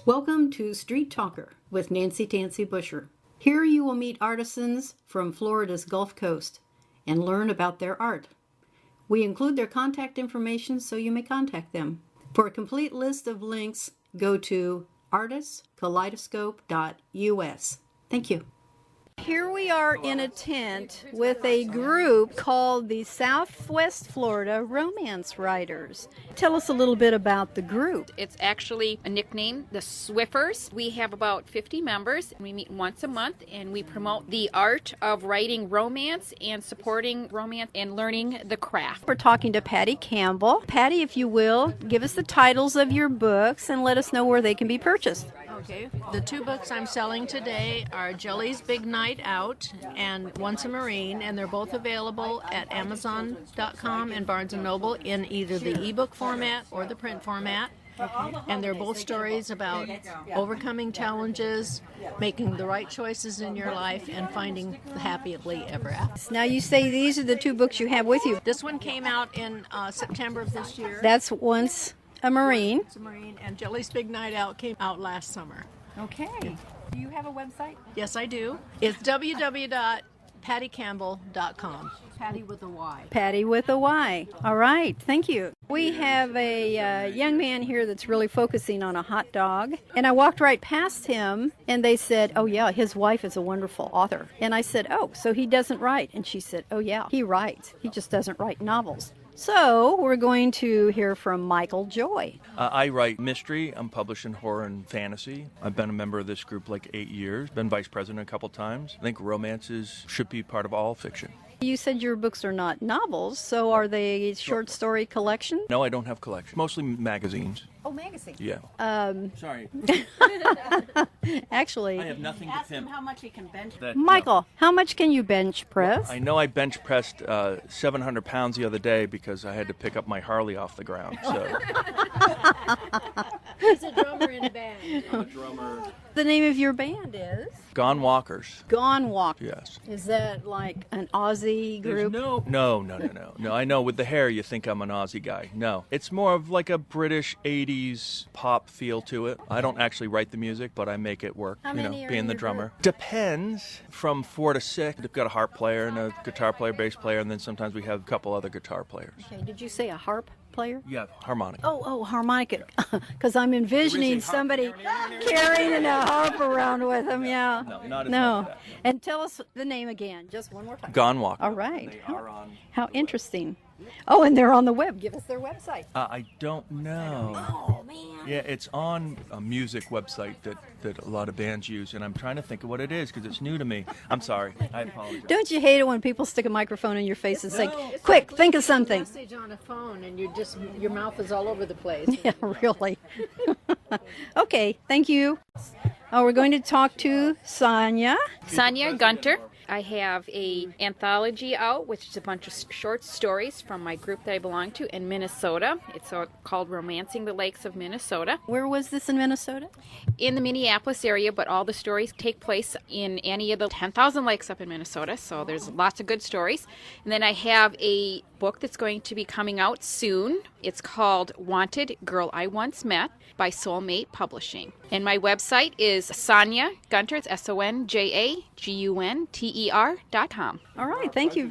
Welcome to Street Talker with Nancy Tansy Busher. Here you will meet artisans from Florida's Gulf Coast and learn about their art. We include their contact information so you may contact them. For a complete list of links, go to artistkaleidoscope.us. Thank you. Here we are in a tent with a group called the Southwest Florida Romance Writers. Tell us a little bit about the group. It's actually a nickname, the Swiffers. We have about 50 members. We meet once a month and we promote the art of writing romance and supporting romance and learning the craft. We're talking to Patty Campbell. Patty, if you will, give us the titles of your books and let us know where they can be purchased. Okay, the two books I'm selling today are Jelly's Big Night Out and Once a Marine, and they're both available at Amazon.com and Barnes & Noble in either the ebook format or the print format. And they're both stories about overcoming challenges, making the right choices in your life, and finding the happily ever after. Now you say these are the two books you have with you. This one came out in September of this year. That's Once a Marine. Once a Marine, and Jelly's Big Night Out came out last summer. Okay. Do you have a website? Yes, I do. It's www.pattycampbell.com. Patty with a Y. Patty with a Y. All right. Thank you. We have a young man here that's really focusing on a hot dog. And I walked right past him and they said, oh, yeah, his wife is a wonderful author. And I said, oh, so he doesn't write? And she said, oh, yeah, he writes. He just doesn't write novels. So we're going to hear from Michael Joy. I write mystery. I'm publishing horror and fantasy. I've been a member of this group like 8 years. Been vice president a couple times. I think romances should be part of all fiction. You said your books are not novels, so are they short story collections? No, I don't have collections. Mostly magazines. Oh, magazines. Yeah. Sorry. Actually, I have nothing to Ask him pimp. how much he can bench. Michael, how much can you bench press? I know I bench pressed 700 pounds the other day because I had to pick up my Harley off the ground. So. He's a drummer in a band. I'm a drummer. The name of your band is? Gone Walkers. Gone Walk. Yes. Is that like an Aussie There's group? No. I know with the hair you think I'm an Aussie guy. No. It's more of like a British 80s pop feel to it. I don't actually write the music, but I make it work, How many are being in the your drummer. group? Depends. From 4 to 6. We've got a harp player and a guitar player, bass player, and then sometimes we have a couple other guitar players. Okay, did you say a harp player? Yeah, harmonic. Oh, harmonica. Because I'm envisioning somebody carrying a harp around with them, yeah. No, not as much as that. And tell us the name again, just one more time. Gone Walker. All right. They are on. How interesting. Oh, and they're on the web. Give us their website. I don't know. Oh, man. Yeah, it's on a music website that a lot of bands use, and I'm trying to think of what it is because it's new to me. I'm sorry. I apologize. Don't you hate it when people stick a microphone in your face and say, quick, think of something? Message on a phone, and your mouth is all over the place. Yeah, really. Okay, thank you. We're going to talk to Sonia. Sonia Gunter. I have a anthology out, which is a bunch of short stories from my group that I belong to in Minnesota. It's called Romancing the Lakes of Minnesota. Where was this in Minnesota? In the Minneapolis area, but all the stories take place in any of the 10,000 lakes up in Minnesota, so there's lots of good stories. And then I have a book that's going to be coming out soon. It's called Wanted Girl I Once Met by Soulmate Publishing. And my website is Sonia Gunter, it's SONJAGUNTER.com. All right, thank you.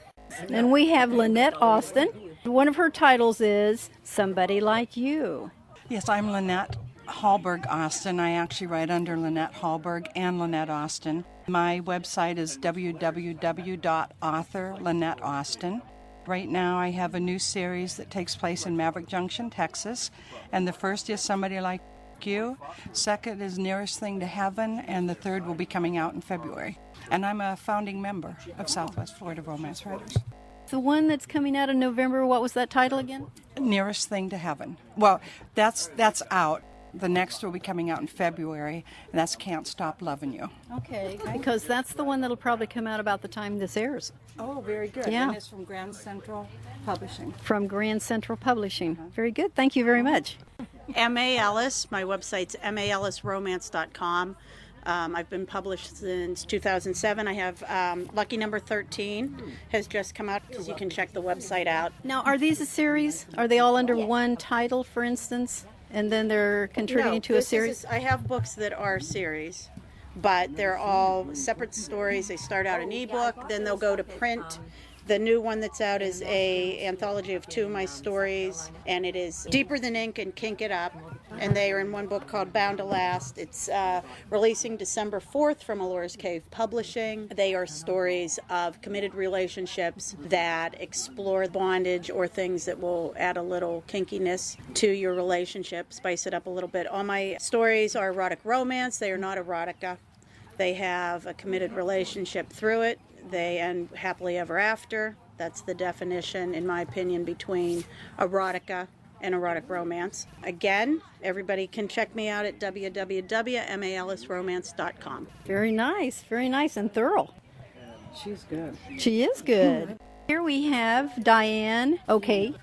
And we have Lynette Austin. One of her titles is Somebody Like You. Yes, I'm Lynette Hallberg Austin. I actually write under Lynette Hallberg and Lynette Austin. My website is www.authorlynetteaustin. Right now I have a new series that takes place in Maverick Junction, Texas. And the first is Somebody Like You. Second is Nearest Thing to Heaven. And the third will be coming out in February. And I'm a founding member of Southwest Florida Romance Writers. The one that's coming out in November, what was that title again? Nearest Thing to Heaven. Well, that's out. The next will be coming out in February, and that's Can't Stop Loving You. Okay, because that's the one that'll probably come out about the time this airs. Oh, very good. Yeah. And it's from Grand Central Publishing. From Grand Central Publishing. Very good. Thank you very much. M.A. Ellis. My website's mallisromance.com. I've been published since 2007. I have Lucky Number 13 has just come out because you can check the website out. Now, are these a series? Are they all under one title, for instance? and then they're contributing No, to a this series? I have books that are series, but they're all separate stories. They start out in ebook, then they'll go to print. The new one that's out is a anthology of 2 of my stories, and it is Deeper Than Ink and Kink It Up, and they are in one book called Bound to Last. It's releasing December 4th from Alora's Cave Publishing. They are stories of committed relationships that explore bondage or things that will add a little kinkiness to your relationship, spice it up a little bit. All my stories are erotic romance. They are not erotica. They have a committed relationship through it. They end happily ever after. That's the definition, in my opinion, between erotica and erotic romance. Again, everybody can check me out at www.malsromance.com. Very nice and thorough. She's good. She is good. Here we have Diane Okay.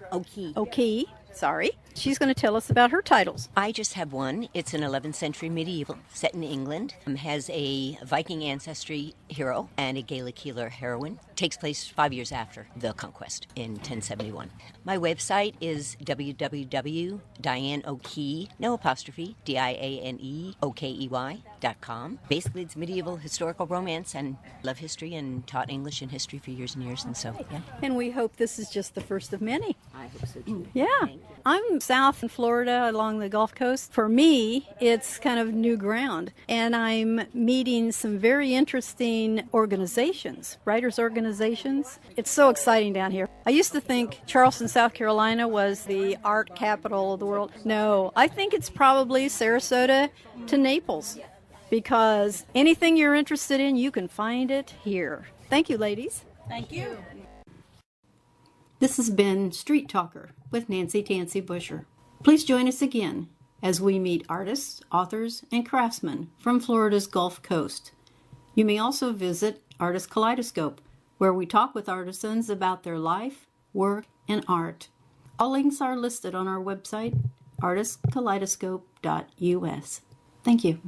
Sorry. She's going to tell us about her titles. I just have one. It's an 11th century medieval set in England. Has a Viking ancestry hero and a Gaelic healer heroine. Takes place 5 years after the conquest in 1071. My website is www.dianeokey, no apostrophe, DIANEOKEY.com. Basically, it's medieval historical romance and love history and taught English and history for years and years. And so, yeah. And we hope this is just the first of many. I hope so too. Yeah. I'm south in Florida along the Gulf Coast. For me, it's kind of new ground. And I'm meeting some very interesting organizations, writers' organizations. It's so exciting down here. I used to think Charleston, South Carolina was the art capital of the world. No, I think it's probably Sarasota to Naples, because anything you're interested in, you can find it here. Thank you, ladies. Thank you. This has been Street Talker with Nancy Tansy Busher. Please join us again as we meet artists, authors, and craftsmen from Florida's Gulf Coast. You may also visit Artist Kaleidoscope, where we talk with artisans about their life, work, and art. All links are listed on our website, artistkaleidoscope.us. Thank you.